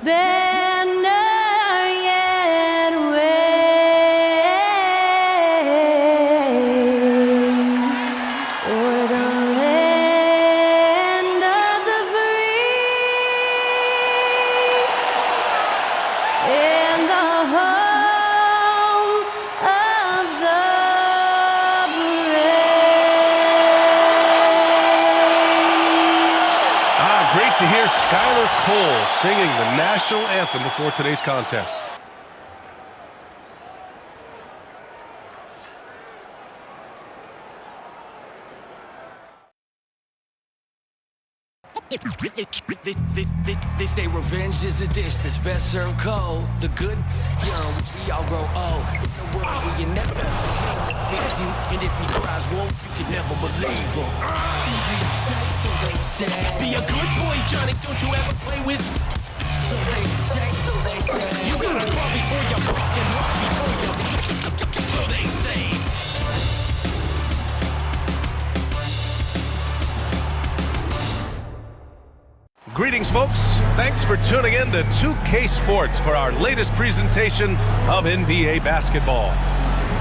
banner yet wave o'er the land of the free and the home of the brave. Great to hear Skylar Cole singing the national anthem before today's contest. They say revenge is a dish that's best served cold. The good, young, we all grow old. In the world where you never defeat you, and if he cries wolf, you can never believe him. So they say, be a good boy, Johnny. Don't you ever play with. So they say, you gotta crawl before you walk and walk before you. So they say. Greetings, folks. Thanks for tuning in to 2K Sports for our latest presentation of NBA basketball.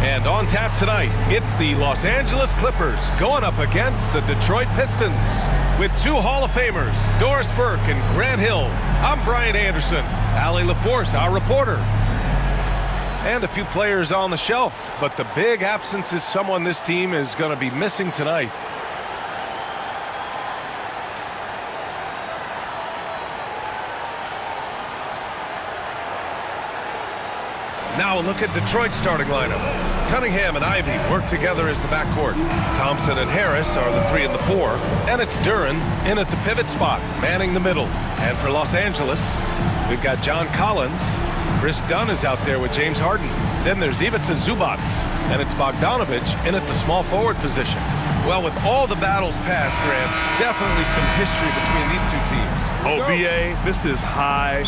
And on tap tonight, it's the Los Angeles Clippers going up against the Detroit Pistons. With two Hall of Famers, Doris Burke and Grant Hill, I'm Brian Anderson, Allie LaForce, our reporter. And a few players on the shelf, but the big absence is someone this team is going to be missing tonight. Now a look at Detroit's starting lineup. Cunningham and Ivey work together as the backcourt. Thompson and Harris are the 3 and the 4. And it's Duren in at the pivot spot, manning the middle. And for Los Angeles, we've got John Collins. Chris Dunn is out there with James Harden. Then there's Ivica Zubac. And it's Bogdanovic in at the small forward position. Well, with all the battles past, Grant, definitely some history between these two teams. Oh, BA, this is high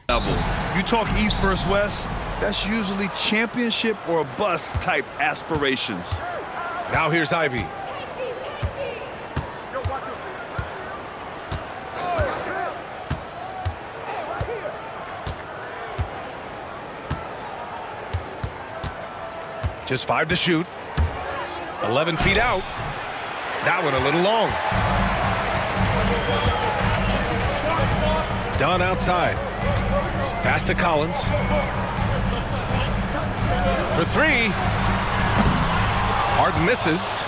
level. You talk East versus West, that's usually championship or bust type aspirations. Now here's Ivey. Just 5 to shoot. 11 feet out. That one a little long. Dunn outside. Pass to Collins. For 3. Harden misses.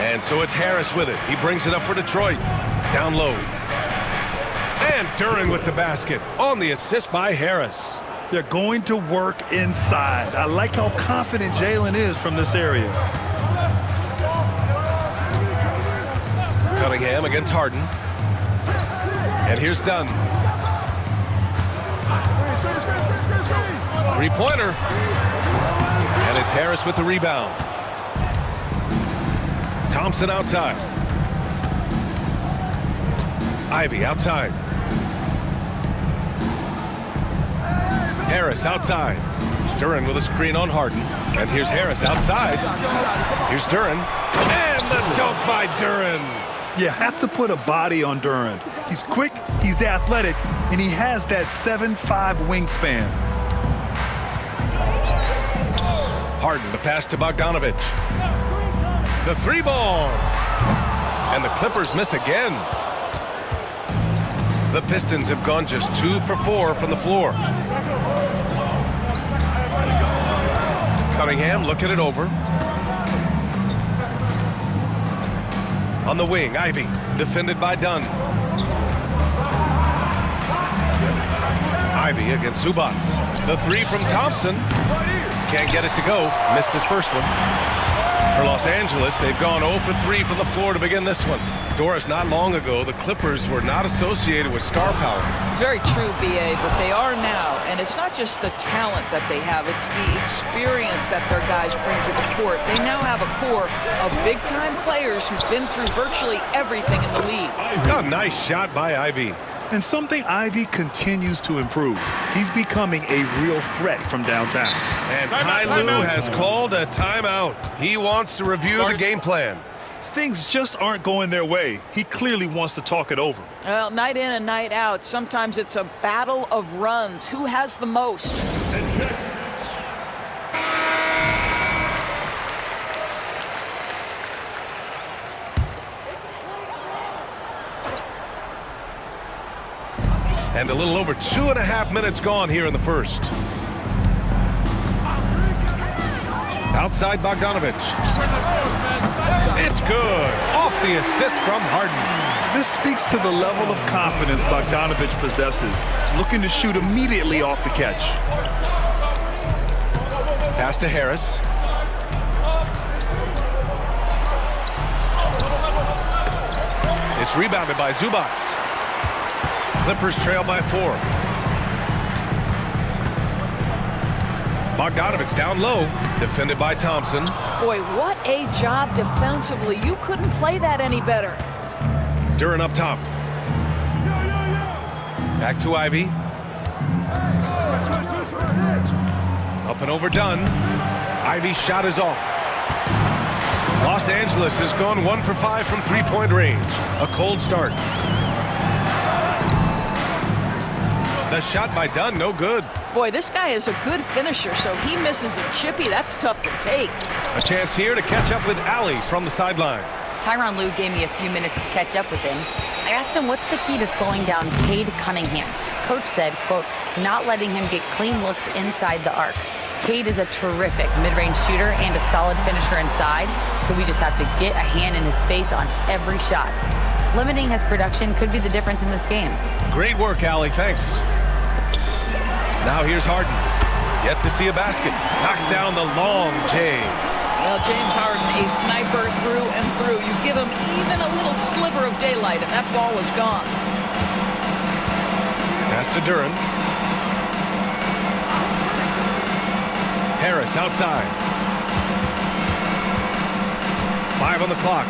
And so it's Harris with it. He brings it up for Detroit. Down low. And Duren with the basket on the assist by Harris. They're going to work inside. I like how confident Jalen is from this area. Cunningham against Harden. And here's Dunn. Three-pointer. And it's Harris with the rebound. Thompson outside. Ivey outside. Harris outside. Duren with a screen on Harden. And here's Harris outside. Here's Duren. And the dunk by Duren. You have to put a body on Duren. He's quick, he's athletic, and he has that 7'5" wingspan. Harden, the pass to Bogdanovic. The 3-ball. And the Clippers miss again. The Pistons have gone just 2 for 4 from the floor. Cunningham looking it over. On the wing, Ivey, defended by Dunn. Ivey against Zubac. The 3 from Thompson. Can't get it to go. Missed his first one. For Los Angeles, they've gone 0 for 3 from the floor to begin this one. Doris, not long ago, the Clippers were not associated with star power. It's very true, BA, but they are now. And it's not just the talent that they have, it's the experience that their guys bring to the court. They now have a core of big-time players who've been through virtually everything in the league. A nice shot by Ivey. And something Ivey continues to improve. He's becoming a real threat from downtown. And Ty Lue has called a timeout. He wants to review the game plan. things just aren't going their way, he clearly wants to talk it over. Well, night in and night out, sometimes it's a battle of runs. Who has the most? And a little over 2.5 minutes gone here in the first. Outside Bogdanovich. It's good. Off the assist from Harden. This speaks to the level of confidence Bogdanovich possesses, looking to shoot immediately off the catch. Pass to Harris. It's rebounded by Zubac. Clippers trail by 4. Bogdanovich down low, defended by Thompson. Boy, what a job defensively. You couldn't play that any better. Duren up top. Back to Ivy. Up and over Dunn. Ivy's shot is off. Los Angeles has gone 1 for 5 from three-point range. A cold start. The shot by Dunn, no good. Boy, this guy is a good finisher, so he misses a chippy. That's tough to take. A chance here to catch up with Allie from the sideline. Tyronn Lue gave me a few minutes to catch up with him. I asked him what's the key to slowing down Cade Cunningham. Coach said, quote, not letting him get clean looks inside the arc. Cade is a terrific mid-range shooter and a solid finisher inside, so we just have to get a hand in his face on every shot. Limiting his production could be the difference in this game. Great work, Allie. Thanks. Now here's Harden. Yet to see a basket. Knocks down the long J. Well, James Harden, a sniper through and through. You give him even a little sliver of daylight, and that ball is gone. Pass to Duren. Harris outside. 5 on the clock.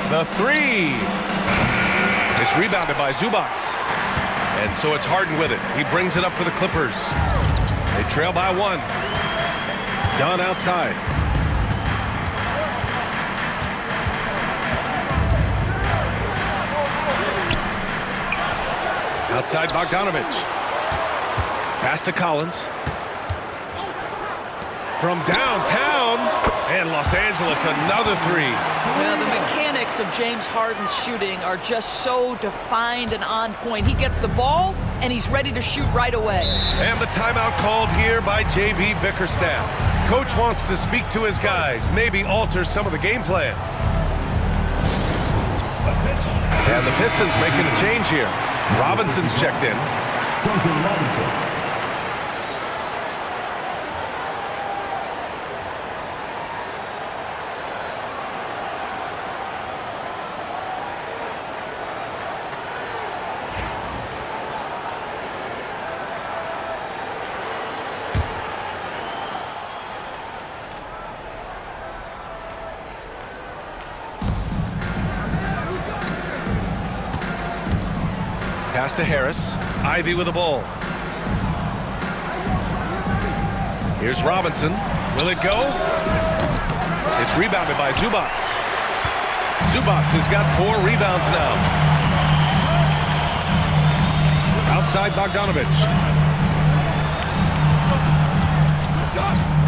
The three. It's rebounded by Zubac. And so it's Harden with it. He brings it up for the Clippers. They trail by 1. Dunn outside. Outside Bogdanovich. Pass to Collins. From downtown. And Los Angeles, another three. Well, the mechanics of James Harden's shooting are just so defined and on point. He gets the ball, and he's ready to shoot right away. And the timeout called here by J.B. Bickerstaff. Coach wants to speak to his guys, maybe alter some of the game plan. And the Pistons making a change here. Robinson's checked in. Pass to Harris. Ivy with the ball. Here's Robinson. Will it go? It's rebounded by Zubac. Zubac has got 4 rebounds now. Outside Bogdanovich.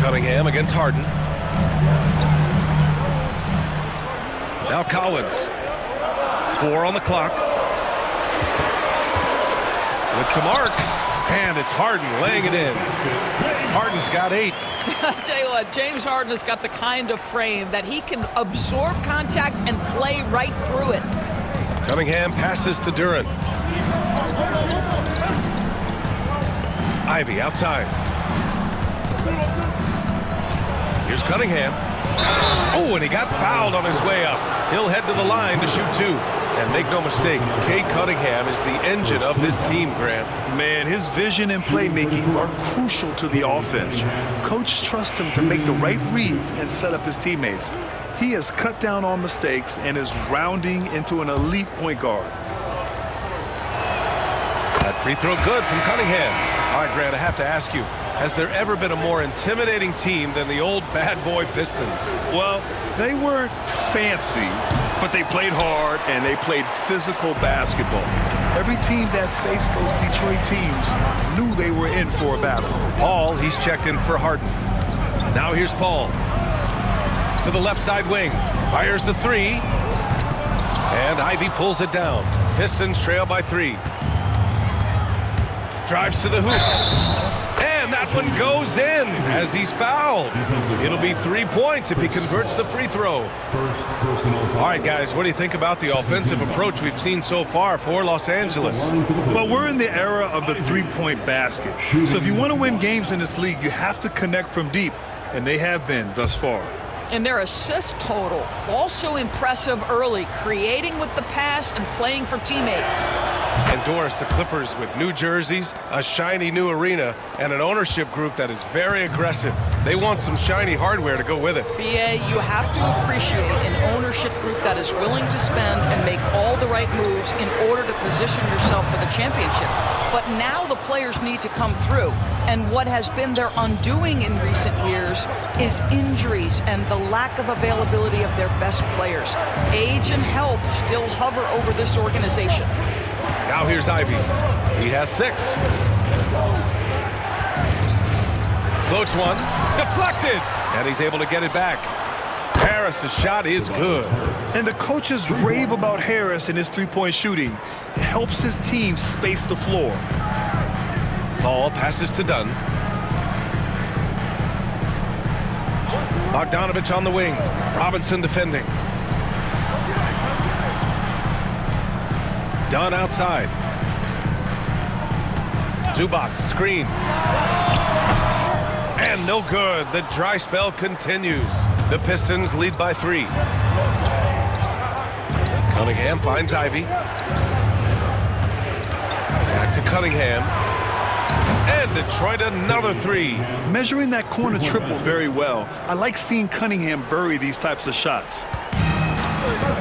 Cunningham against Harden. Now Collins. 4 on the clock. With some arc, and it's Harden laying it in. Harden's got 8. I'll tell you what, James Harden has got the kind of frame that he can absorb contact and play right through it. Cunningham passes to Duren. Ivy outside. Here's Cunningham. Oh, and he got fouled on his way up. He'll head to the line to shoot 2. And make no mistake, Cade Cunningham is the engine of this team, Grant. Man, his vision and playmaking are crucial to the offense. Coach trusts him to make the right reads and set up his teammates. He has cut down on mistakes and is rounding into an elite point guard. That free throw good from Cunningham. All right, Grant, I have to ask you, Has there ever been a more intimidating team than the old bad boy Pistons? Well, they weren't fancy, but they played hard and they played physical basketball. Every team that faced those Detroit teams knew they were in for a battle. Paul, he's checked in for Harden. Now here's Paul. To the left side wing. Fires the three. And Ivy pulls it down. Pistons trail by 3. Drives to the hoop. And that one goes in as he's fouled. It'll be 3 points if he converts the free throw. All right, guys, what do you think about the offensive approach we've seen so far for Los Angeles? Well, we're in the era of the three-point basket. So if you want to win games in this league, you have to connect from deep, and they have been thus far. And their assist total, also impressive early, creating with the pass and playing for teammates. And Doris, the Clippers with new jerseys, a shiny new arena, and an ownership group that is very aggressive. They want some shiny hardware to go with it. BA, you have to appreciate an ownership group that is willing to spend and make all the right moves in order to position yourself for the championship. But now the players need to come through. And what has been their undoing in recent years is injuries and the lack of availability of their best players. Age and health still hover over this organization. Now here's Ivy. He has 6. Floats one. Deflected. And he's able to get it back. Harris's shot is good. And the coaches rave about Harris and his three-point shooting. It helps his team space the floor. Paul passes to Dunn. Bogdanovich on the wing. Robinson defending. Dunn outside. Zubac screen. And no good. The dry spell continues. The Pistons lead by 3. Cunningham finds Ivy. Back to Cunningham. And Detroit another 3. Measuring that corner triple very well. I like seeing Cunningham bury these types of shots.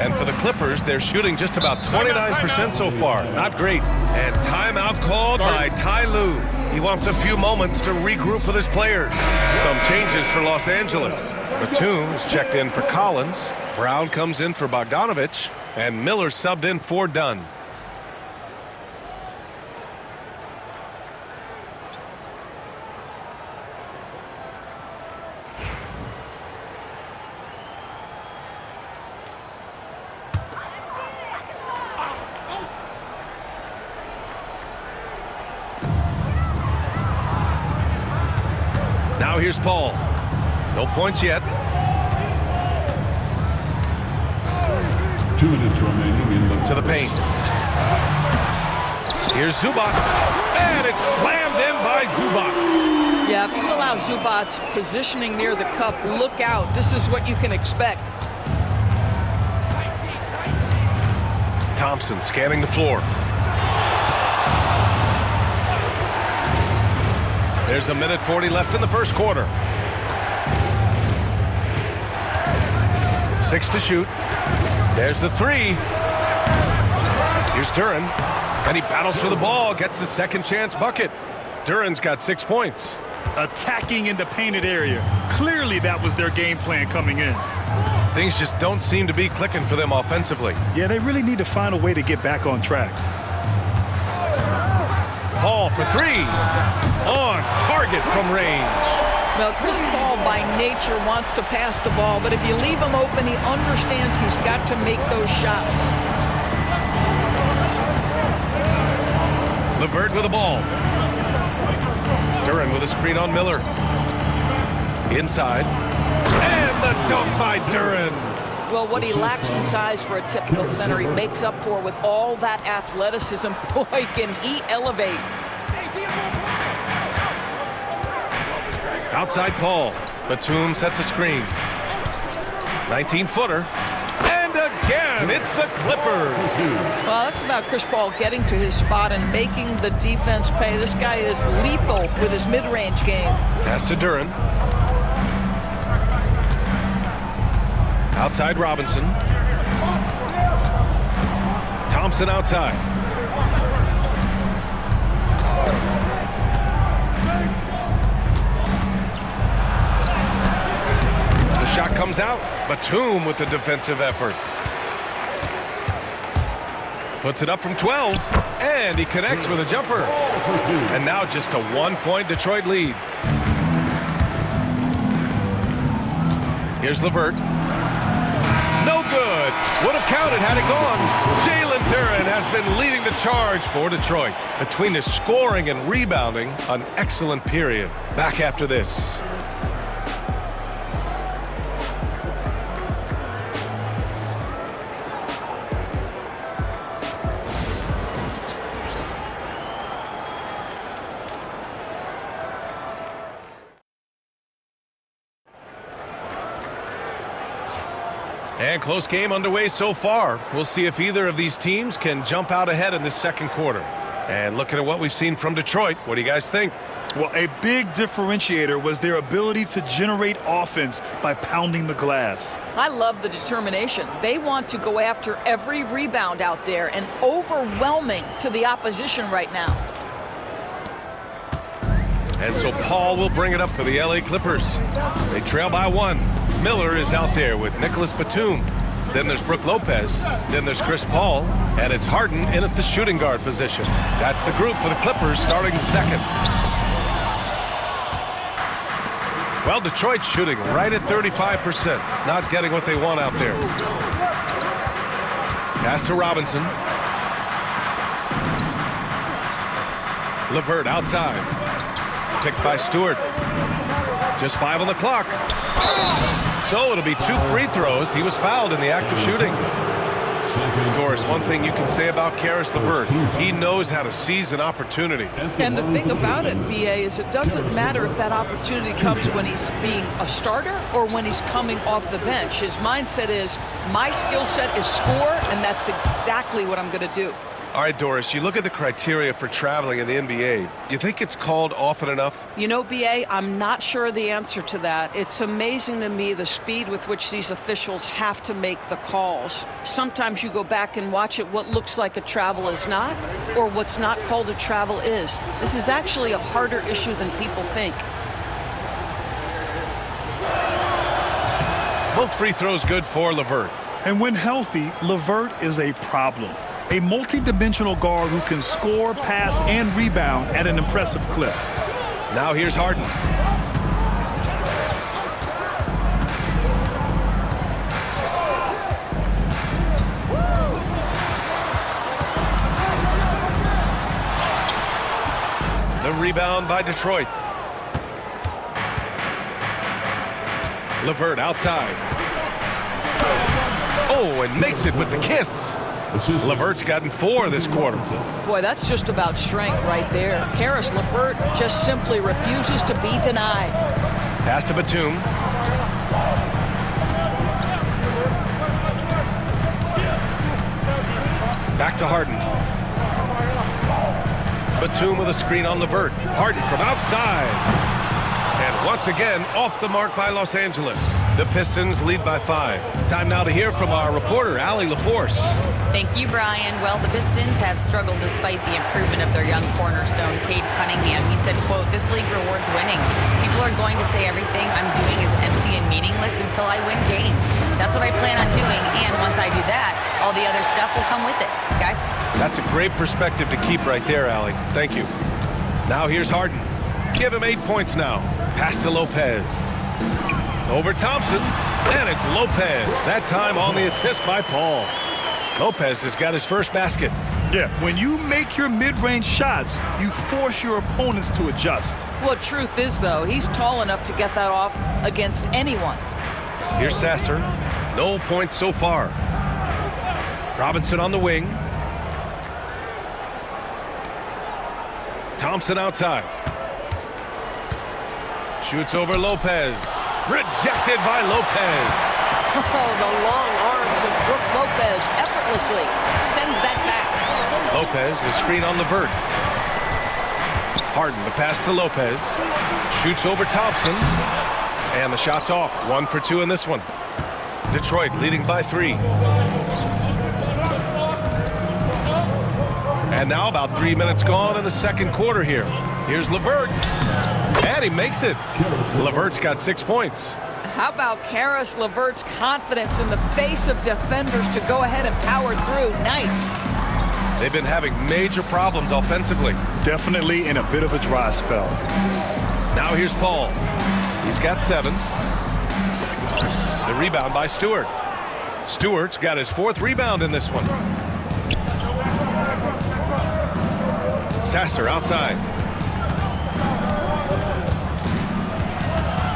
And for the Clippers, they're shooting just about 29% so far. Not great. And timeout called by Ty Lue. He wants a few moments to regroup with his players. Some changes for Los Angeles. Batum is checked in for Collins. Brown comes in for Bogdanovich. And Miller subbed in for Dunn. Now here's Paul. No points yet. 2 minutes remaining in the To the paint. Here's Zubac. And it's slammed in by Zubac. Yeah, if you allow Zubac's positioning near the cup, look out. This is what you can expect. Thompson scanning the floor. There's 1:40 left in the first quarter. 6 to shoot. There's the 3. Here's Duren. And he battles for the ball, gets the second chance bucket. Duren's got 6 points. Attacking in the painted area. Clearly that was their game plan coming in. Things just don't seem to be clicking for them offensively. Yeah, they really need to find a way to get back on track. Paul for 3. On target from range. Well, Chris Paul by nature wants to pass the ball, but if you leave him open, he understands he's got to make those shots. LeVert with the ball. Duren with a screen on Miller. Inside. And the dunk by Duren. Well, what he lacks in size for a typical center, he makes up for with all that athleticism. Boy, can he elevate. Outside Paul. Batum sets a screen. 19-footer. And again, it's the Clippers. Well, that's about Chris Paul getting to his spot and making the defense pay. This guy is lethal with his mid-range game. Pass to Duren. Outside Robinson. Thompson outside. Shot comes out. Batum with the defensive effort. Puts it up from 12, and he connects with a jumper. And now just a 1-point Detroit lead. Here's LeVert. No good. Would have counted had it gone. Jalen Duren has been leading the charge for Detroit. Between the scoring and rebounding, an excellent period. Back after this. And close game underway so far. We'll see if either of these teams can jump out ahead in this second quarter. And looking at what we've seen from Detroit, what do you guys think? Well, a big differentiator was their ability to generate offense by pounding the glass. I love the determination. They want to go after every rebound out there, and overwhelming to the opposition right now. And so Paul will bring it up for the LA Clippers. They trail by 1. Miller is out there with Nicholas Batum. Then there's Brook Lopez. Then there's Chris Paul. And it's Harden in at the shooting guard position. That's the group for the Clippers starting the second. Well, Detroit's shooting right at 35%. Not getting what they want out there. Pass to Robinson. LeVert outside. Picked by Stewart. Just 5 on the clock. So it'll be 2 free throws. He was fouled in the act of shooting. Doris, one thing you can say about Caris LeVert, he knows how to seize an opportunity. And the thing about it, BA, is it doesn't matter if that opportunity comes when he's being a starter or when he's coming off the bench. His mindset is, my skill set is score, and that's exactly what I'm going to do. All right, Doris, you look at the criteria for traveling in the NBA. You think it's called often enough? You know, BA, I'm not sure the answer to that. It's amazing to me the speed with which these officials have to make the calls. Sometimes you go back and watch it, what looks like a travel is not, or what's not called a travel is. This is actually a harder issue than people think. Both free throws good for LeVert. And when healthy, LeVert is a problem. A multi-dimensional guard who can score, pass, and rebound at an impressive clip. Now here's Harden. The rebound by Detroit. LeVert outside. Oh, and makes it with the kiss. LeVert's gotten 4 this quarter. Boy, that's just about strength right there. Caris LeVert just simply refuses to be denied. Pass to Batum. Back to Harden. Batum with a screen on LeVert. Harden from outside. And once again, off the mark by Los Angeles. The Pistons lead by 5. Time now to hear from our reporter, Allie LaForce. Thank you, Brian. Well, the Pistons have struggled despite the improvement of their young cornerstone, Cade Cunningham. He said, quote, "This league rewards winning. People are going to say everything I'm doing is empty and meaningless until I win games. That's what I plan on doing, and once I do that, all the other stuff will come with it." Guys? That's a great perspective to keep right there, Allie. Thank you. Now here's Harden. Give him 8 points now. Pass to Lopez. Over Thompson, and it's Lopez. That time on the assist by Paul. Lopez has got his first basket. Yeah, when you make your mid-range shots, you force your opponents to adjust. Well, truth is, though, he's tall enough to get that off against anyone. Here's Sasser. No points so far. Robinson on the wing. Thompson outside. Shoots over Lopez. Rejected by Lopez. Oh, the long arms of Brook Lopez effortlessly sends that back. Lopez, the screen on LeVert. Harden, the pass to Lopez. Shoots over Thompson. And the shot's off. 1 for 2 in this one. Detroit leading by 3. And now about 3 minutes gone in the second quarter here. Here's LeVert. And he makes it. LeVert's got 6 points. How about Karis LeVert's confidence in the face of defenders to go ahead and power through? Nice. They've been having major problems offensively. Definitely in a bit of a dry spell. Now here's Paul. He's got 7. The rebound by Stewart. Stewart's got his 4th rebound in this one. Sasser outside.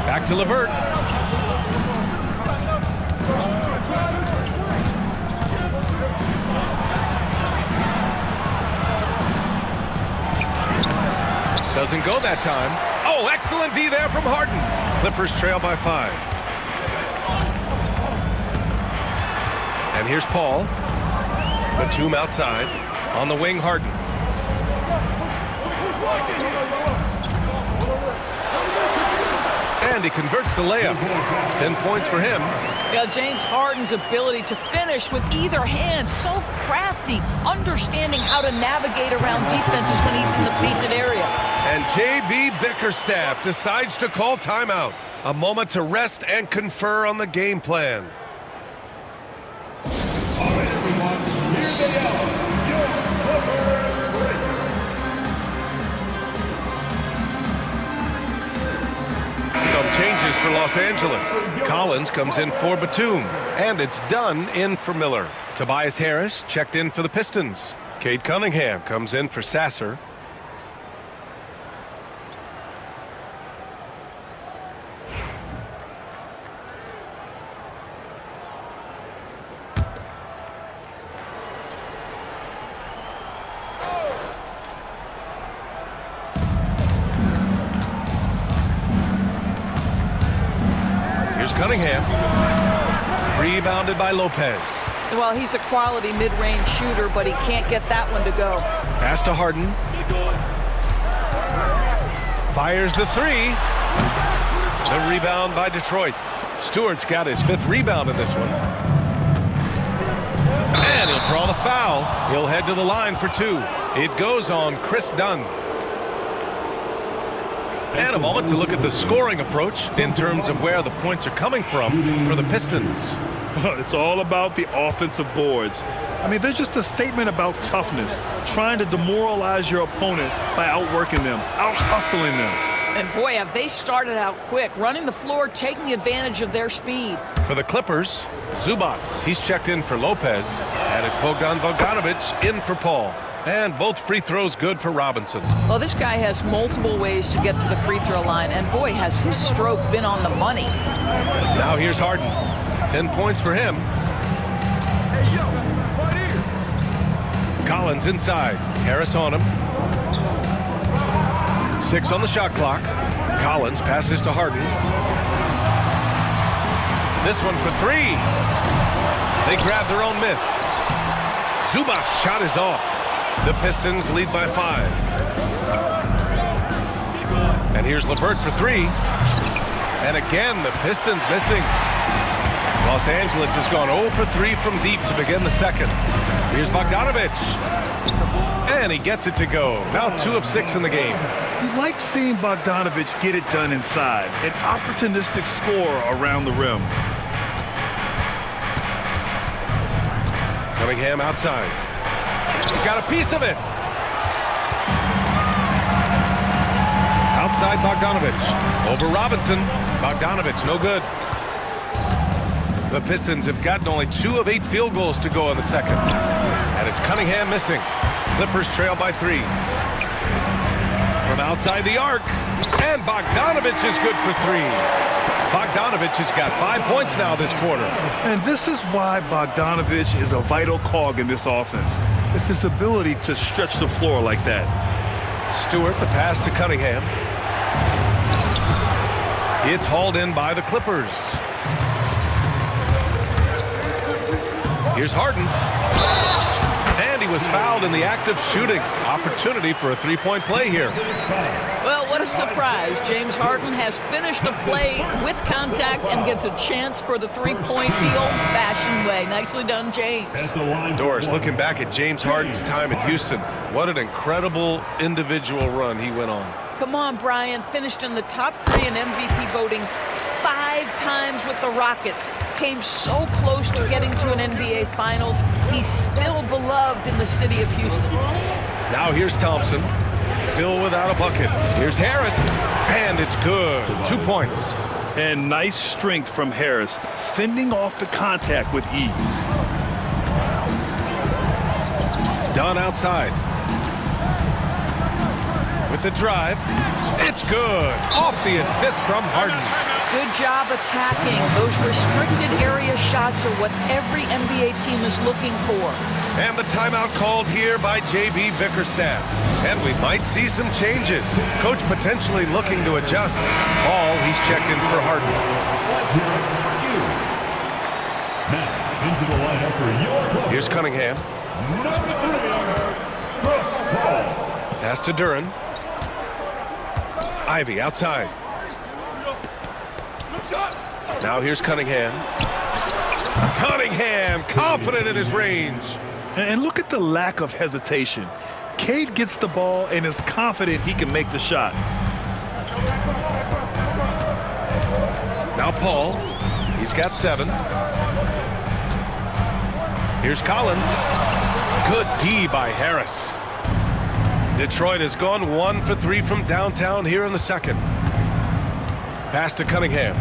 Back to LeVert. Doesn't go that time. Oh, excellent D there from Harden. Clippers trail by 5. And here's Paul. Batum outside. On the wing, Harden. And he converts the layup. 10 points for him. Yeah, James Harden's ability to finish with either hand, so crafty, understanding how to navigate around defenses when he's in the painted area. And J.B. Bickerstaff decides to call timeout. A moment to rest and confer on the game plan. Changes for Los Angeles. Collins comes in for Batum. And it's done in for Miller. Tobias Harris checked in for the Pistons. Cade Cunningham comes in for Sasser. Cunningham. Rebounded by Lopez. Well, he's a quality mid-range shooter, but he can't get that one to go. Pass to Harden. Fires the 3. The rebound by Detroit. Stewart's got his 5th rebound in this one. And he'll draw the foul. He'll head to the line for 2. It goes on Chris Dunn. And a moment to look at the scoring approach in terms of where the points are coming from for the Pistons. It's all about the offensive boards. I mean, they're just a statement about toughness, trying to demoralize your opponent by outworking them, out-hustling them. And boy, have they started out quick, running the floor, taking advantage of their speed. For the Clippers, Zubats. He's checked in for Lopez. And it's Bogdan Bogdanovic in for Paul. And both free throws good for Robinson. Well, this guy has multiple ways to get to the free throw line, and boy, has his stroke been on the money. Now here's Harden. 10 points for him. Collins inside. Harris on him. 6 on the shot clock. Collins passes to Harden. This one for 3. They grab their own miss. Zubac's shot is off. The Pistons lead by 5. And here's LeVert for 3. And again, the Pistons missing. Los Angeles has gone 0 for 3 from deep to begin the second. Here's Bogdanovic. And he gets it to go. Now 2 of 6 in the game. You like seeing Bogdanovic get it done inside. An opportunistic score around the rim. Cunningham outside. Got a piece of it. Outside Bogdanovic. Over Robinson. Bogdanovic, no good. The Pistons have gotten only 2 of 8 field goals to go in the second. And it's Cunningham missing. Clippers trail by 3. From outside the arc. And Bogdanovic is good for 3. Bogdanovic has got 5 points now this quarter. And this is why Bogdanovic is a vital cog in this offense. It's his ability to stretch the floor like that. Stewart, the pass to Cunningham. It's hauled in by the Clippers. Here's Harden. And he was fouled in the act of shooting. Opportunity for a 3-point play here. Well, what a surprise. James Harden has finished a play with contact and gets a chance for the 3-point the old-fashioned way. Nicely done, James. Doris, looking back at James Harden's time in Houston, what an incredible individual run he went on. Come on, Brian. Finished in the top 3 in MVP voting 5 5 times with the Rockets. Came so close to getting to an NBA Finals. He's still beloved in the city of Houston. Now here's Thompson, still without a bucket. Here's Harris, and it's good. 2 points. And nice strength from Harris, fending off the contact with ease. Dunn outside. With the drive, it's good. Off the assist from Harden. Good job attacking. Those restricted area shots are what every NBA team is looking for. And the timeout called here by J.B. Bickerstaff. And we might see some changes. Coach potentially looking to adjust. Ball, he's checked in for Harden. Now, into the lineup for your club. Here's Cunningham. Number 3, Chris Paul. Pass to Duren. Ivy outside. Now here's Cunningham. Cunningham, confident in his range. And look at the lack of hesitation. Cade gets the ball and is confident he can make the shot. Now Paul, he's got 7. Here's Collins. Good D by Harris. Detroit has gone 1 for 3 from downtown here in the second. Pass to Cunningham.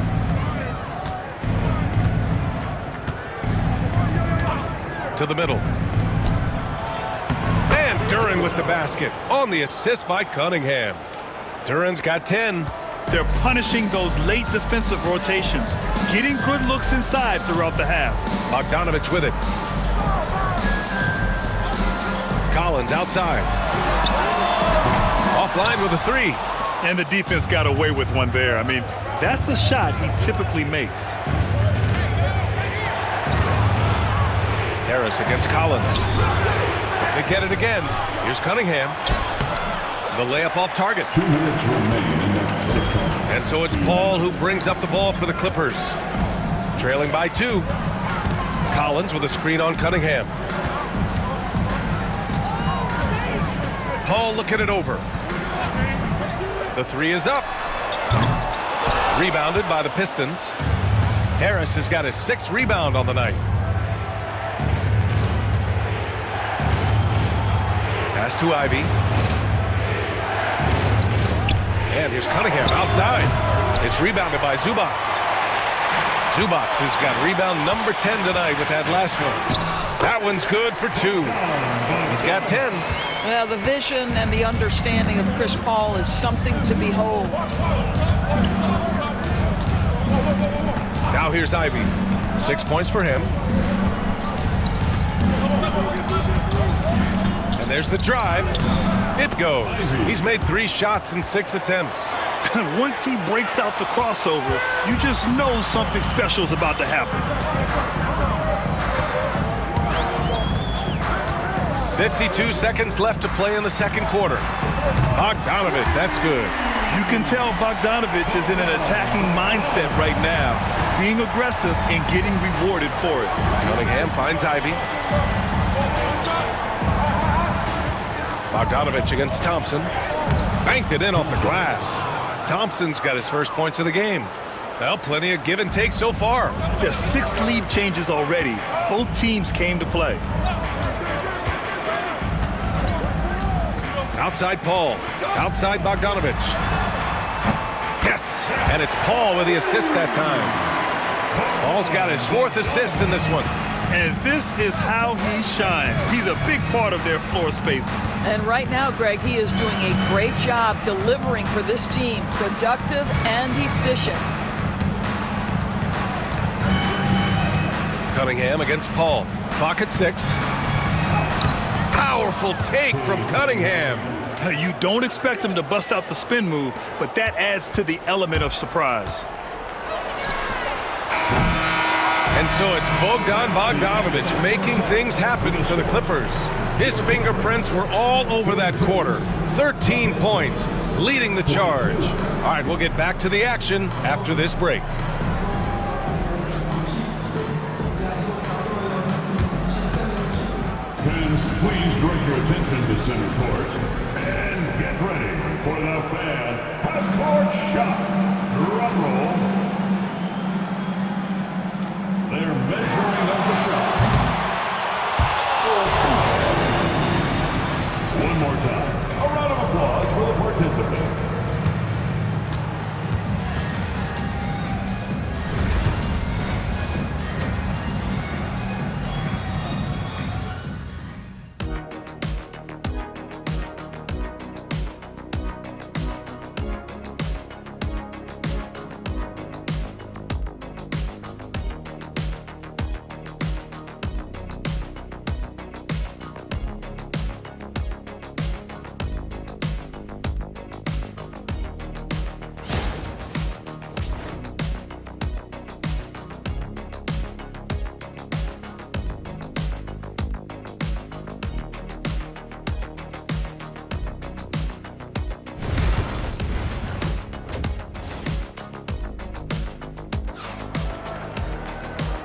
To the middle. And Duren with the basket on the assist by Cunningham. Duren's got 10. They're punishing those late defensive rotations, getting good looks inside throughout the half. Bogdanovich with it. Collins outside. Offline with a 3. And the defense got away with one there. I mean, that's a shot he typically makes. Harris against Collins. They get it again. Here's Cunningham. The layup off target. 2 minutes remain in that first half. And so it's Paul who brings up the ball for the Clippers. Trailing by 2. Collins with a screen on Cunningham. Paul looking it over. The 3 is up. Rebounded by the Pistons. Harris has got his 6th rebound on the night. Pass to Ivy. And here's Cunningham outside. It's rebounded by Zubac. Zubac has got rebound number 10 tonight with that last one. That one's good for 2. He's got 10. Well, the vision and the understanding of Chris Paul is something to behold. Now here's Ivy. 6 points for him. And there's the drive. It goes. He's made 3 shots in 6 attempts. Once he breaks out the crossover, you just know something special is about to happen. 52 seconds left to play in the second quarter. Bogdanovich, that's good. You can tell Bogdanovich is in an attacking mindset right now, being aggressive and getting rewarded for it. Cunningham finds Ivy. Bogdanovich against Thompson. Banked it in off the glass. Thompson's got his first points of the game. Well, plenty of give and take so far. There's 6 lead changes already. Both teams came to play. Outside Paul. Outside Bogdanovich. Yes! And it's Paul with the assist that time. Paul's got his 4th assist in this one. And this is how he shines. He's a big part of their floor spacing. And right now, Greg, he is doing a great job delivering for this team, productive and efficient. Cunningham against Paul. Clock at 6. Powerful take from Cunningham. You don't expect him to bust out the spin move, but that adds to the element of surprise. And so it's Bogdan Bogdanovich making things happen for the Clippers. His fingerprints were all over that quarter. 13 points, leading the charge. All right, we'll get back to the action after this break. Fans, please direct your attention to center court and get ready. 3 for the fan. Half-court shot. Drum roll. 3 measuring of the shot. One more time. A round of applause for the participant.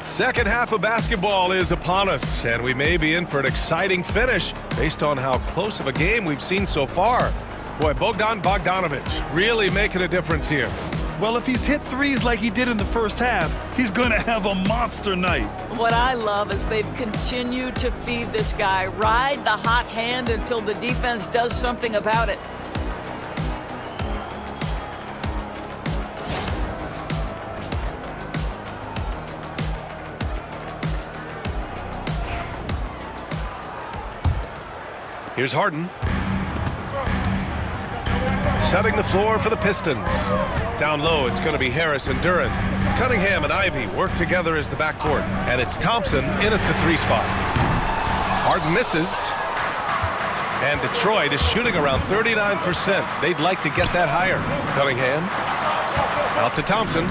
Second half of basketball is upon us, and we may be in for an exciting finish based on how close of a game we've seen so far. Boy, Bogdan Bogdanovic really making a difference here. Well, if he's hit threes like he did in the first half, he's going to have a monster night. What I love is they've continued to feed this guy, ride the hot hand until the defense does something about it. Here's Harden. Setting the floor for the Pistons. Down low, it's going to be Harris and Duren. Cunningham and Ivy work together as the backcourt. And it's Thompson in at the 3 spot. Harden misses. And Detroit is shooting around 39%. They'd like to get that higher. Cunningham. Out to Thompson.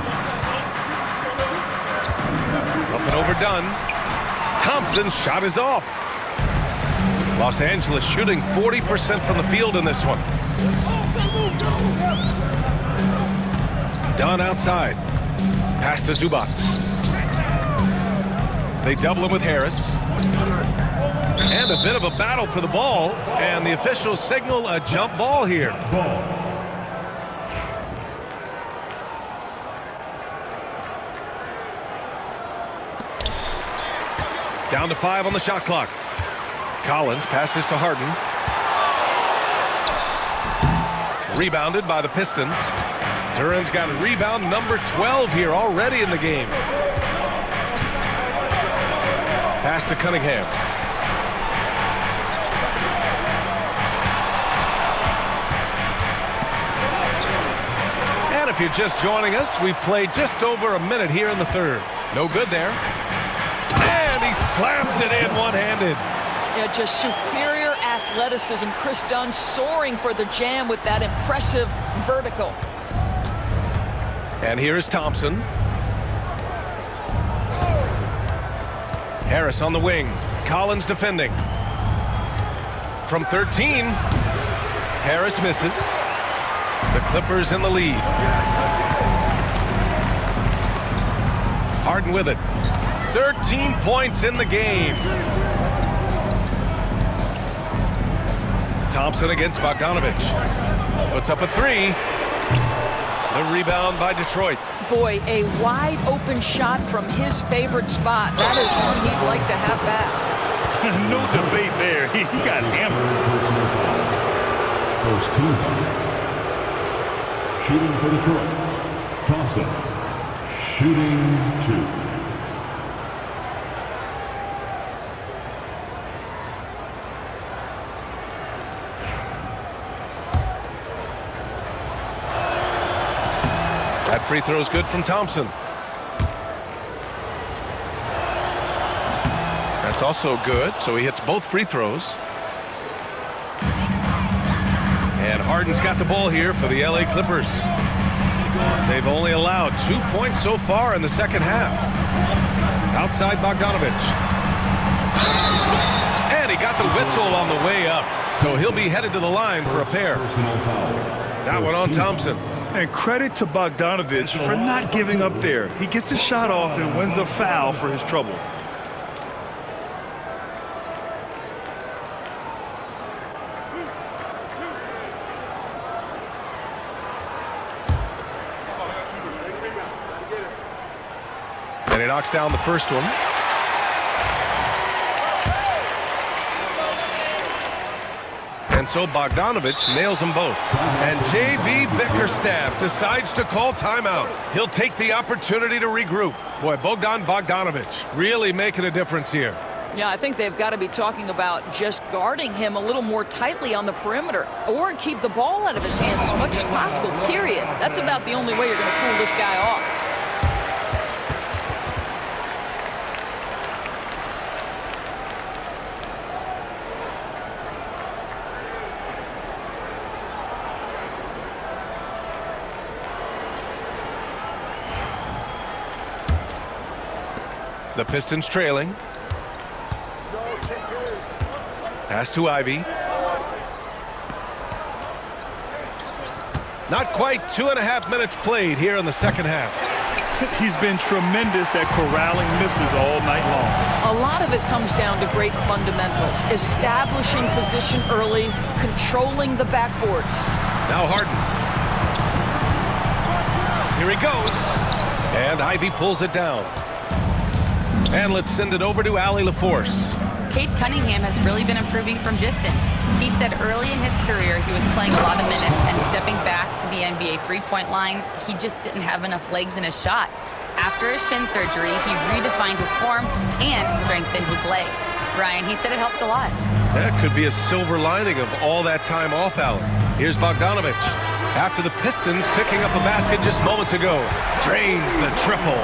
Up and overdone. Thompson's shot is off. Los Angeles shooting 40% from the field in this one. Dunn outside. Pass to Zubac. They double him with Harris. And a bit of a battle for the ball. And the officials signal a jump ball here. Down to 5 on the shot clock. Collins passes to Harden. Rebounded by the Pistons. Duren's got a rebound number 12 here already in the game. Pass to Cunningham. And if you're just joining us, we've played just over a minute here in the third. No good there. And he slams it in one-handed. Yeah, just superior athleticism. Chris Dunn soaring for the jam with that impressive vertical. And here is Thompson. Harris on the wing. Collins defending. From 13. Harris misses. The Clippers in the lead. Harden with it. 13 points in the game. Thompson against Bogdanovic. Puts up a 3. The rebound by Detroit. Boy, a wide open shot from his favorite spot. That is one he'd like to have back. No debate there. He got hammered. First team foul. Shooting for Detroit. Thompson. Shooting 2. That free throw is good from Thompson. That's also good, so he hits both free throws. And Harden's got the ball here for the LA Clippers. They've only allowed 2 points so far in the second half. Outside Bogdanovic. And he got the whistle on the way up, so he'll be headed to the line for a pair. That one on Thompson. And credit to Bogdanovic for not giving up there. He gets his shot off and wins a foul for his trouble. And it knocks down the first one. And so Bogdanovich nails them both. And J.B. Bickerstaff decides to call timeout. He'll take the opportunity to regroup. Boy, Bogdan Bogdanovich really making a difference here. Yeah, I think they've got to be talking about just guarding him a little more tightly on the perimeter or keep the ball out of his hands as much as possible, period. That's about the only way you're going to cool this guy off. The Pistons trailing. Pass to Ivy. Not quite 2.5 minutes played here in the second half. He's been tremendous at corralling misses all night long. A lot of it comes down to great fundamentals, establishing position early, controlling the backboards. Now Harden. Here he goes. And Ivy pulls it down. And let's send it over to Allie LaForce. Cade Cunningham has really been improving from distance. He said early in his career he was playing a lot of minutes and stepping back to the NBA three-point line, he just didn't have enough legs in his shot. After his shin surgery, he redefined his form and strengthened his legs. Brian, he said it helped a lot. That could be a silver lining of all that time off, Allen. Here's Bogdanovich. After the Pistons picking up a basket just moments ago. Drains the triple.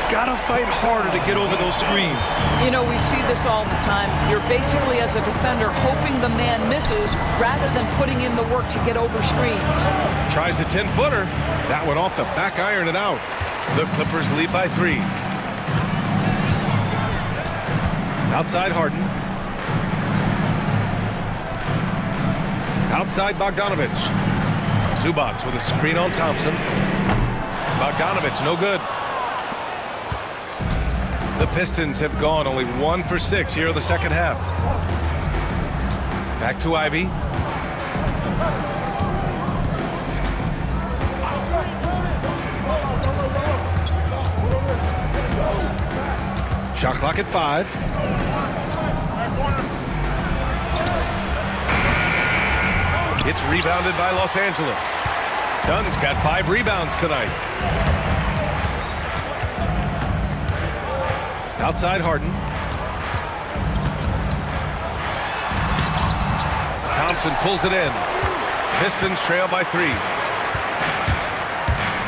Gotta fight harder to get over those screens. You know, we see this all the time. You're basically, as a defender, hoping the man misses rather than putting in the work to get over screens. Tries a 10-footer. That one off the back iron and out. The Clippers lead by 3. Outside Harden. Outside Bogdanovich. Zubac with a screen on Thompson. Bogdanovich, no good. The Pistons have gone only 1 for 6 here in the second half. Back to Ivy. Shot clock at 5. It's rebounded by Los Angeles. Dunn's got 5 rebounds tonight. Outside Harden. Thompson pulls it in. Pistons trail by 3.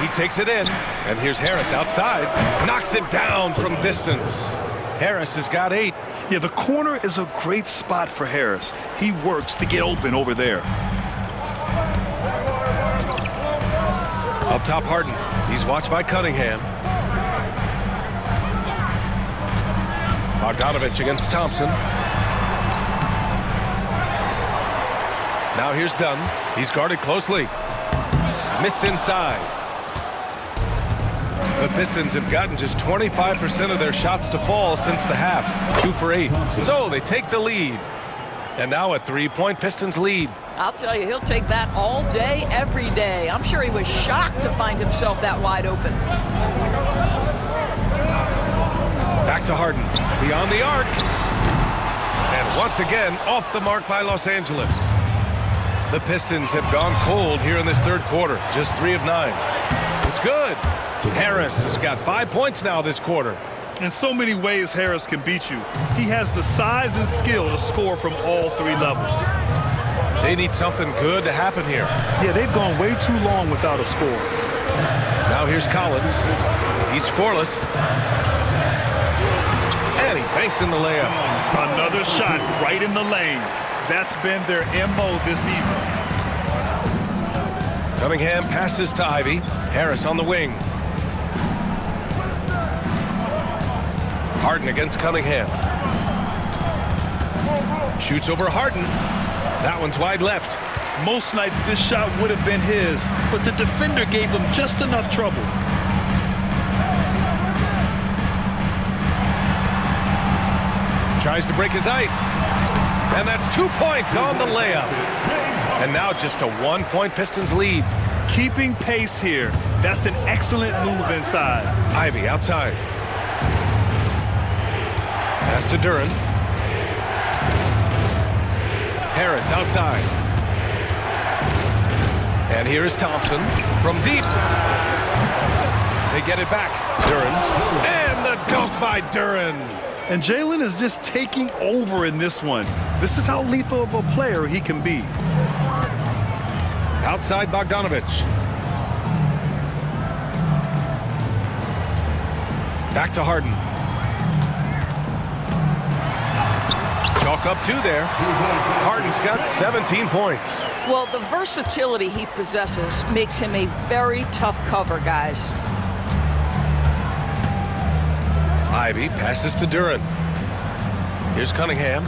He takes it in, and here's Harris outside. Knocks it down from distance. Harris has got 8. Yeah, the corner is a great spot for Harris. He works to get open over there. Up top, Harden. He's watched by Cunningham. Bogdanovich against Thompson. Now here's Dunn. He's guarded closely. Missed inside. The Pistons have gotten just 25% of their shots to fall since the half. 2 for 8. So they take the lead. And now a 3-point Pistons lead. I'll tell you, he'll take that all day, every day. I'm sure he was shocked to find himself that wide open. Back to Harden. Beyond the arc. And once again, off the mark by Los Angeles. The Pistons have gone cold here in this third quarter. Just 3 of 9. It's good. Harris has got 5 points now this quarter. In so many ways, Harris can beat you. He has the size and skill to score from all 3 levels. They need something good to happen here. Yeah, they've gone way too long without a score. Now here's Collins. He's scoreless. And he banks in the layup. Another shot right in the lane. That's been their MO this evening. Cunningham passes to Ivy. Harris on the wing. Harden against Cunningham. Shoots over Harden. That one's wide left. Most nights this shot would have been his, but the defender gave him just enough trouble. Tries to break his ice. And that's 2 points on the layup. And now just a 1-point Pistons lead. Keeping pace here. That's an excellent move inside. Ivy outside. Pass to Duran. Harris outside. And here is Thompson from deep. They get it back. Duran. And the dunk by Duran. And Jalen is just taking over in this one. This is how lethal of a player he can be. Outside Bogdanovich. Back to Harden. Chalk up 2 there. Harden's got 17 points. Well, the versatility he possesses makes him a very tough cover, guys. Ivy passes to Duran. Here's Cunningham.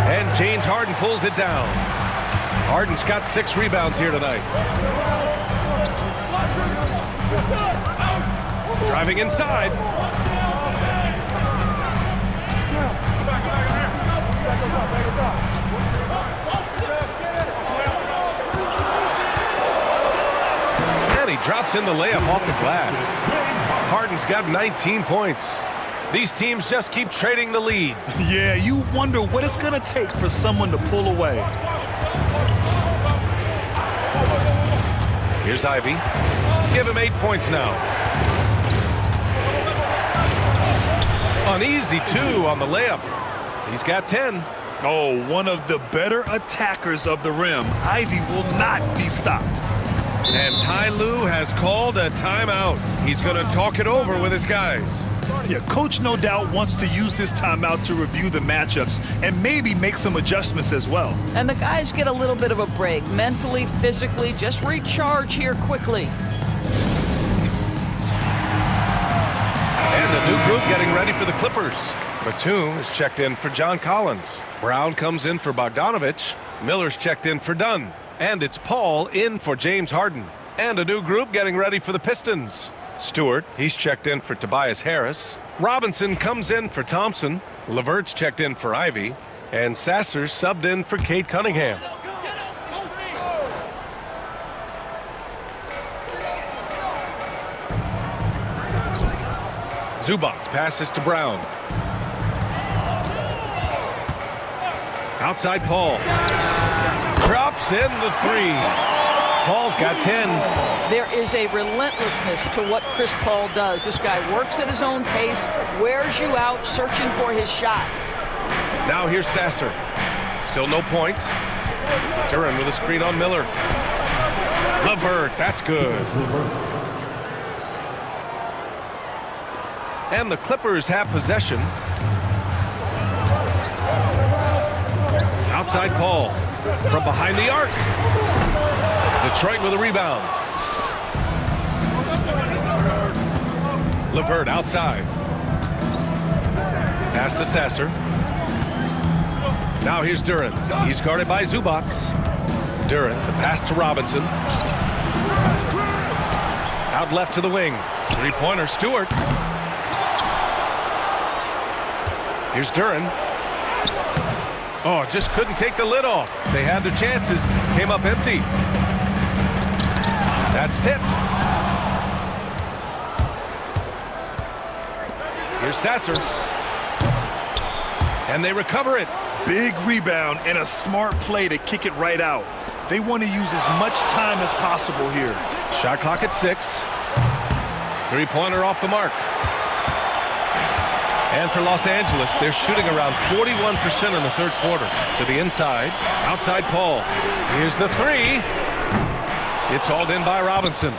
And James Harden pulls it down. Harden's got 6 rebounds here tonight. Driving inside. And he drops in the layup off the glass. Harden's got 19 points. These teams just keep trading the lead. Yeah, you wonder what it's going to take for someone to pull away. Here's Ivy. Give him 8 points now. An easy 2 on the layup. He's got 10. Oh, one of the better attackers of the rim. Ivy will not be stopped. And Ty Lue has called a timeout. He's going to talk it over with his guys. Yeah, coach no doubt wants to use this timeout to review the matchups and maybe make some adjustments as well. And the guys get a little bit of a break, mentally, physically, just recharge here quickly. And the new group getting ready for the Clippers. Batum is checked in for John Collins. Brown comes in for Bogdanovich. Miller's checked in for Dunn. And it's Paul in for James Harden. And a new group getting ready for the Pistons. Stewart, he's checked in for Tobias Harris. Robinson comes in for Thompson. Levert's checked in for Ivy. And Sasser's subbed in for Cade Cunningham. Zubac passes to Brown. Outside Paul. Drops in the 3. Paul's got 10. There is a relentlessness to what Chris Paul does. This guy works at his own pace, wears you out, searching for his shot. Now here's Sasser. Still no points. Duran with a screen on Miller. Levert, that's good. And the Clippers have possession. Outside Paul. From behind the arc. Detroit with a rebound. Levert outside. Pass to Sasser. Now here's Duran. He's guarded by Zubac. Duran, the pass to Robinson. Out left to the wing. Three-pointer, Stewart. Here's Duran. Oh, just couldn't take the lid off. They had their chances. Came up empty. That's tipped. Here's Sasser. And they recover it. Big rebound and a smart play to kick it right out. They want to use as much time as possible here. Shot clock at 6. Three-pointer off the mark. And for Los Angeles, they're shooting around 41% in the third quarter. To the inside. Outside Paul. Here's the 3. It's hauled in by Robinson.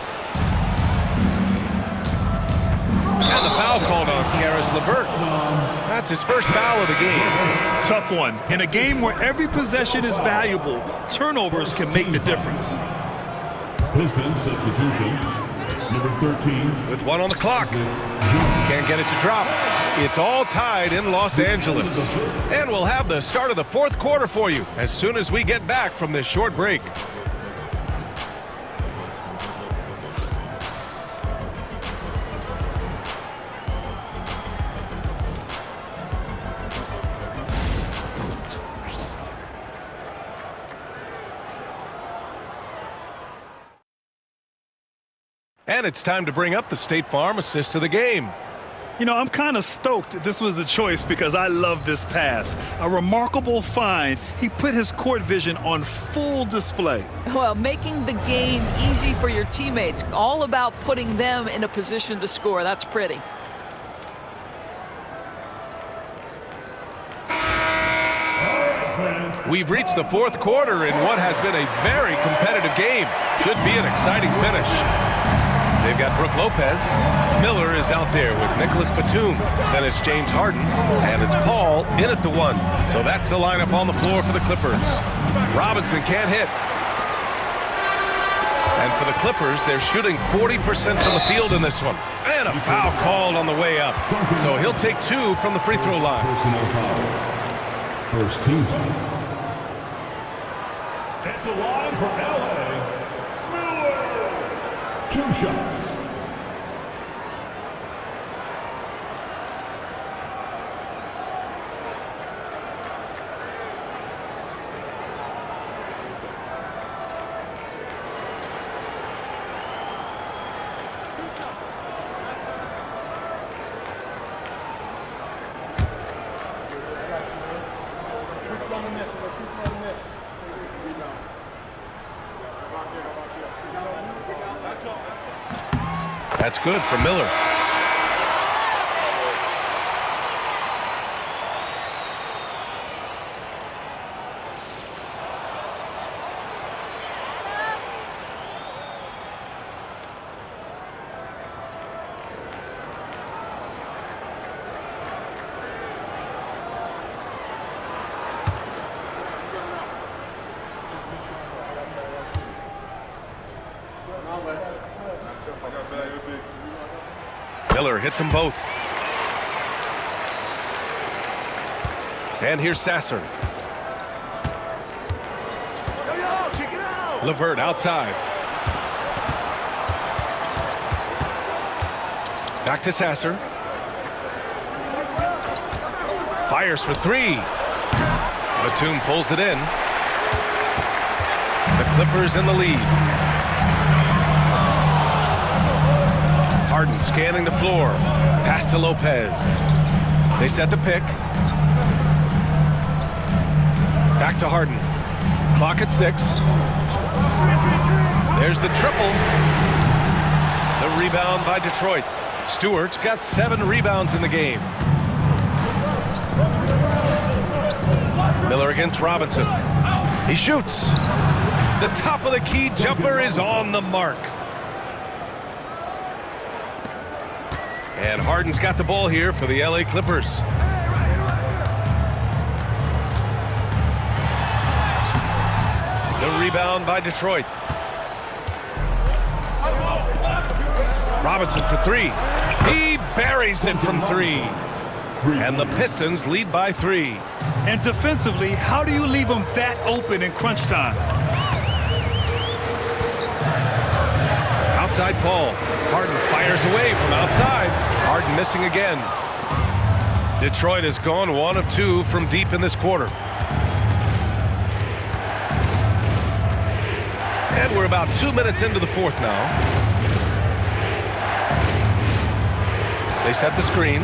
And the foul called on Caris LeVert. That's his first foul of the game. Tough one. In a game where every possession is valuable, turnovers can make the difference. Pistons substitution. Number 13. With 1 on the clock. Can't get it to drop. It's all tied in Los Angeles. And we'll have the start of the fourth quarter for you as soon as we get back from this short break. And it's time to bring up the State Farm assist to the game. You know, I'm kind of stoked this was a choice because I love this pass. A remarkable find. He put his court vision on full display. Well, making the game easy for your teammates. All about putting them in a position to score. That's pretty. We've reached the fourth quarter in what has been a very competitive game. Should be an exciting finish. They've got Brooke Lopez. Miller is out there with Nicholas Batum. Then it's James Harden. And it's Paul in at the 1. So that's the lineup on the floor for the Clippers. Robinson can't hit. And for the Clippers, they're shooting 40% from the field in this one. And a foul called on the way up. So he'll take 2 from the free throw line. Personal foul. First team. At the line for LA, Miller. 2 shots. That's good for Miller. Miller hits them both. And here's Sasser. LeVert outside. Back to Sasser. Fires for 3. Batum pulls it in. The Clippers in the lead. Harden scanning the floor. Pass to Lopez. They set the pick. Back to Harden. Clock at 6. There's the triple. The rebound by Detroit. Stewart's got 7 rebounds in the game. Miller against Robinson. He shoots. The top of the key jumper is on the mark. And Harden's got the ball here for the LA Clippers. The rebound by Detroit. Robinson for 3. He buries it from 3. And the Pistons lead by 3. And defensively, how do you leave them that open in crunch time? Outside Paul. Harden fires away from outside. Harden missing again. Detroit has gone 1 of 2 from deep in this quarter. And we're about 2 minutes into the fourth now. They set the screen.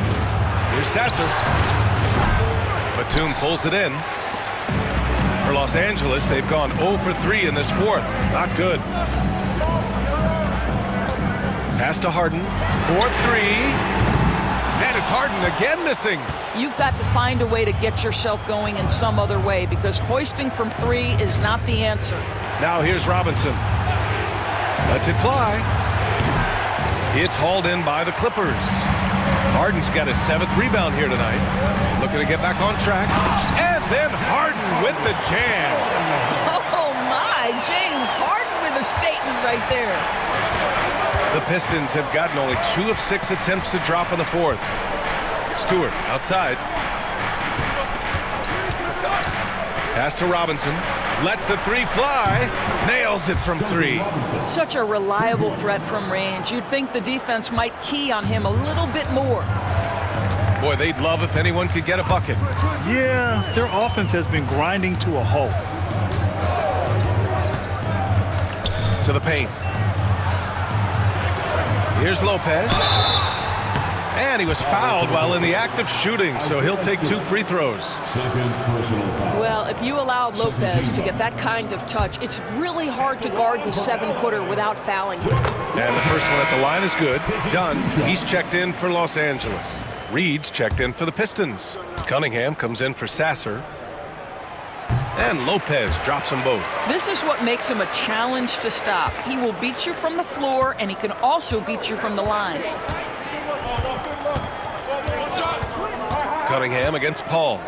Here's Sasser. Batum pulls it in. For Los Angeles, they've gone 0 for 3 in this fourth. Not good. Pass to Harden. 4-3. And it's Harden again missing. You've got to find a way to get yourself going in some other way because hoisting from 3 is not the answer. Now here's Robinson. Lets it fly. It's hauled in by the Clippers. Harden's got his 7th rebound here tonight. Looking to get back on track. And then Harden with the jam. Oh my, James Harden with a statement right there. The Pistons have gotten only 2 of 6 attempts to drop in the fourth. Stewart outside. Pass to Robinson. Lets the 3 fly. Nails it from 3. Such a reliable threat from range. You'd think the defense might key on him a little bit more. Boy, they'd love if anyone could get a bucket. Yeah, their offense has been grinding to a halt. To the paint. Here's Lopez. And he was fouled while in the act of shooting, so he'll take 2 free throws. Second personal foul. Well, if you allow Lopez to get that kind of touch, it's really hard to guard the 7-footer without fouling him. And the first one at the line is good. Dunn, he's checked in for Los Angeles. Reed's checked in for the Pistons. Cunningham comes in for Sasser. And Lopez drops them both. This is what makes him a challenge to stop. He will beat you from the floor, and he can also beat you from the line. Cunningham against Paul.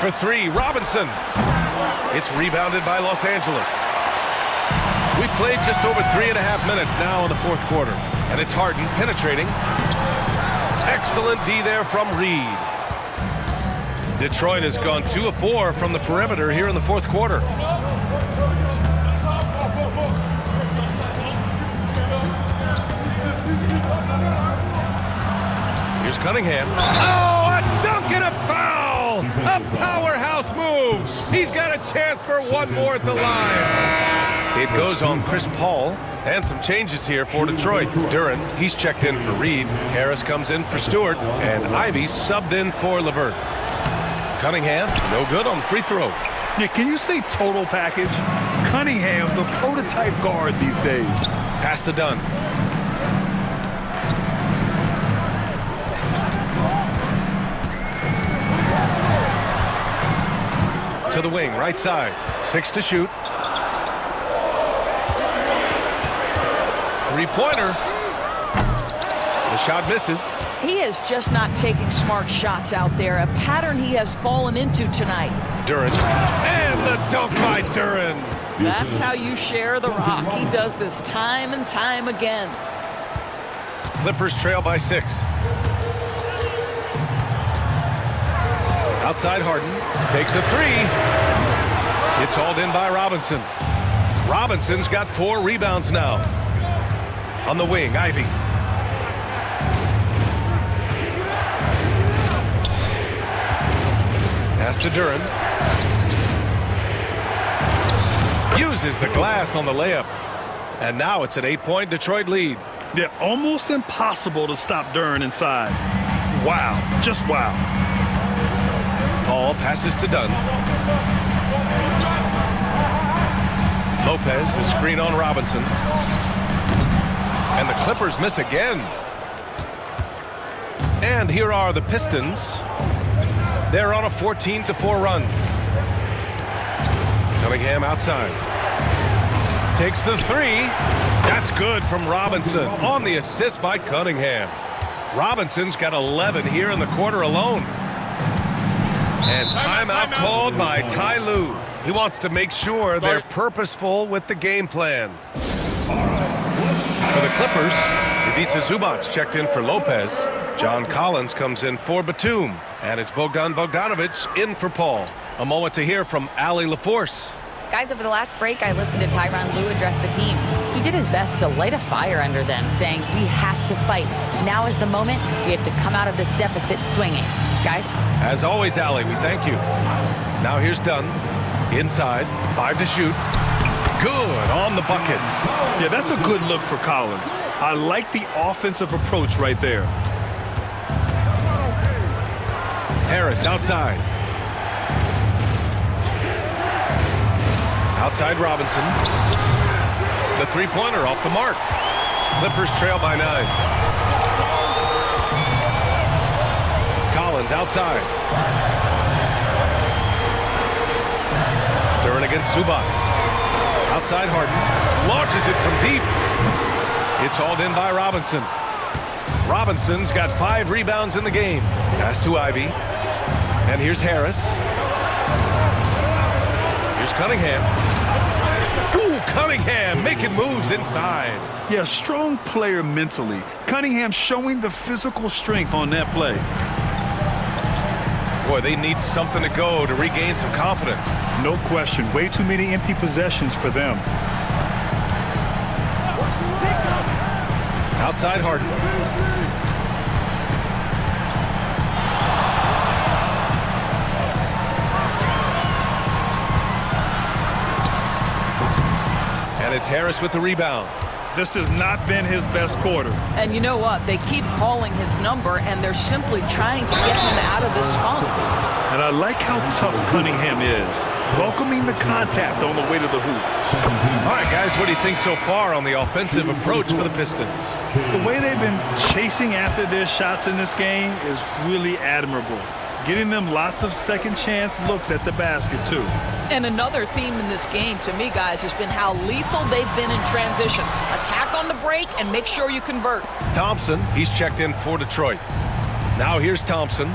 For 3, Robinson. It's rebounded by Los Angeles. We played just over 3.5 minutes now in the fourth quarter. And it's Harden penetrating. Excellent D there from Reed. Detroit has gone 2 of 4 from the perimeter here in the fourth quarter. Here's Cunningham. Oh, a dunk and a foul! A powerhouse move! He's got a chance for one more at the line. It goes on Chris Paul. And some changes here for Detroit. Duren, he's checked in for Reed. Harris comes in for Stewart. And Ivy subbed in for LeVert. Cunningham, no good on free throw. Yeah, can you say total package? Cunningham, the prototype guard these days. Pass to Dunn. To the wing, right side. 6 to shoot. 3-pointer. The shot misses. He is just not taking smart shots out there, a pattern he has fallen into tonight. Duren. And the dunk by Duren. That's how you share the rock. He does this time and time again. Clippers trail by 6. Outside Harden. Takes a 3. It's hauled in by Robinson. Robinson's got 4 rebounds now. On the wing, Ivy. Pass to Duren. Uses the glass on the layup. And now it's an 8-point Detroit lead. Yeah, almost impossible to stop Duren inside. Wow, just wow. Paul passes to Dunn. Lopez, the screen on Robinson. And the Clippers miss again. And here are the Pistons. They're on a 14-4 run. Cunningham outside. Takes the 3. That's good from Robinson on the assist by Cunningham. Robinson's got 11 here in the quarter alone. And timeout called by Ty Lue. He wants to make sure they're purposeful with the game plan. For the Clippers, Ivica Zubac checked in for Lopez. John Collins comes in for Batum. And it's Bogdan Bogdanovic in for Paul. A moment to hear from Allie LaForce. Guys, over the last break, I listened to Tyronn Lue address the team. He did his best to light a fire under them, saying, we have to fight. Now is the moment. We have to come out of this deficit swinging. Guys? As always, Allie, we thank you. Now here's Dunn. Inside, 5 to shoot. Good on the bucket. Yeah, that's a good look for Collins. I like the offensive approach right there. Harris outside. Outside Robinson. The 3-pointer off the mark. Clippers trail by 9. Collins outside. Duren against Zubac. Outside Harden. Launches it from deep. It's hauled in by Robinson. Robinson's got 5 rebounds in the game. Pass to Ivy. And here's Harris. Here's Cunningham. Ooh, Cunningham making moves inside. Yeah, strong player mentally. Cunningham showing the physical strength on that play. Boy, they need something to go to regain some confidence. No question. Way too many empty possessions for them. Outside Harden. And it's Harris with the rebound. This has not been his best quarter. And you know what? They keep calling his number, and they're simply trying to get him out of this funk. And I like how tough Cunningham is, welcoming the contact on the way to the hoop. All right, guys, what do you think so far on the offensive approach for the Pistons? The way they've been chasing after their shots in this game is really admirable. Getting them lots of second chance looks at the basket, too. And another theme in this game, to me, guys, has been how lethal they've been in transition. Attack on the break and make sure you convert. Thompson, he's checked in for Detroit. Now here's Thompson.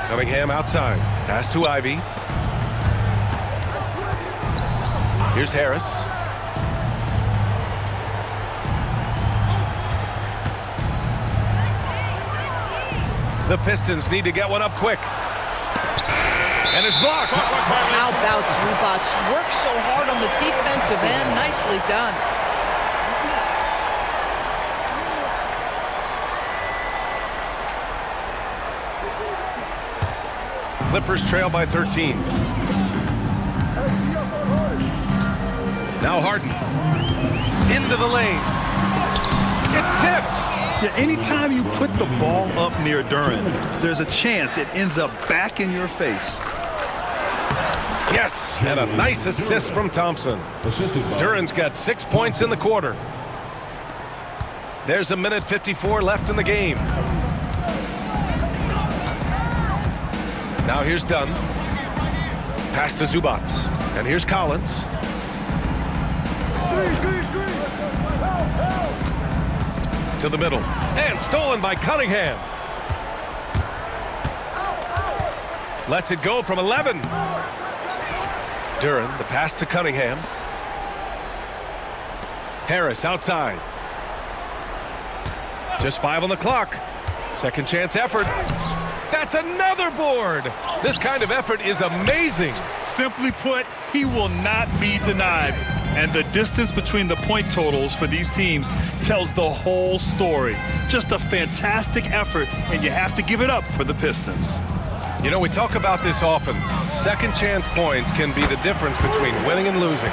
Cunningham outside. Pass to Ivy. Here's Harris. The Pistons need to get one up quick. And it's blocked. How about Zubac? Works so hard on the defensive end. Nicely done. Clippers trail by 13. Now Harden. Into the lane. It's tipped. Yeah, anytime you put the ball up near Duren, there's a chance it ends up back in your face. Yes, and a nice assist from Thompson. Duren's got 6 points in the quarter. There's a minute 54 left in the game. Now here's Dunn. Pass to Zubac. And here's Collins. To the middle. And stolen by Cunningham. Lets it go from 11. Duren, the pass to Cunningham. Harris outside. Just 5 on the clock. Second chance effort. That's another board. This kind of effort is amazing. Simply put, he will not be denied. And the distance between the point totals for these teams tells the whole story. Just a fantastic effort, and you have to give it up for the Pistons. You know, we talk about this often. Second chance points can be the difference between winning and losing.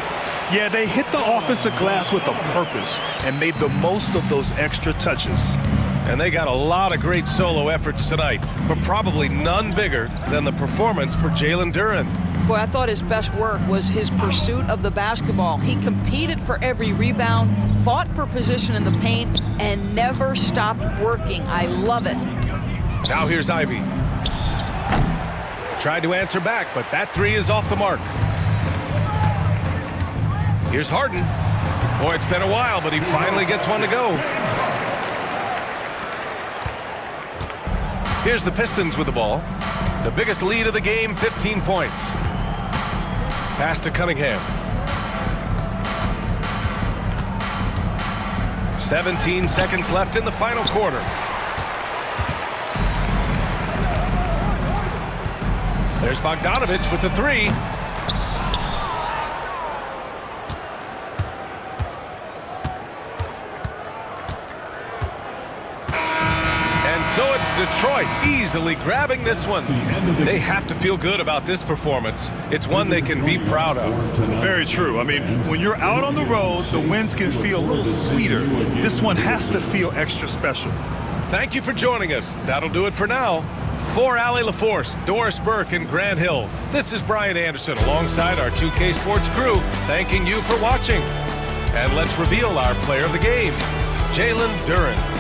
Yeah, they hit the offensive glass with a purpose and made the most of those extra touches. And they got a lot of great solo efforts tonight, but probably none bigger than the performance for Jalen Duren. Boy, I thought his best work was his pursuit of the basketball. He competed for every rebound, fought for position in the paint, and never stopped working. I love it. Now here's Ivy. Tried to answer back, but that three is off the mark. Here's Harden. Boy, it's been a while, but he finally gets one to go. Here's the Pistons with the ball. The biggest lead of the game, 15 points. Pass to Cunningham. 17 seconds left in the final quarter. There's Bogdanovich with the three. So it's Detroit easily grabbing this one. They have to feel good about this performance. It's one they can be proud of. Very true. I mean, when you're out on the road, the wins can feel a little sweeter. This one has to feel extra special. Thank you for joining us. That'll do it for now. For Allie LaForce, Doris Burke, and Grant Hill, this is Brian Anderson alongside our 2K Sports crew, thanking you for watching. And let's reveal our player of the game, Jalen Duren.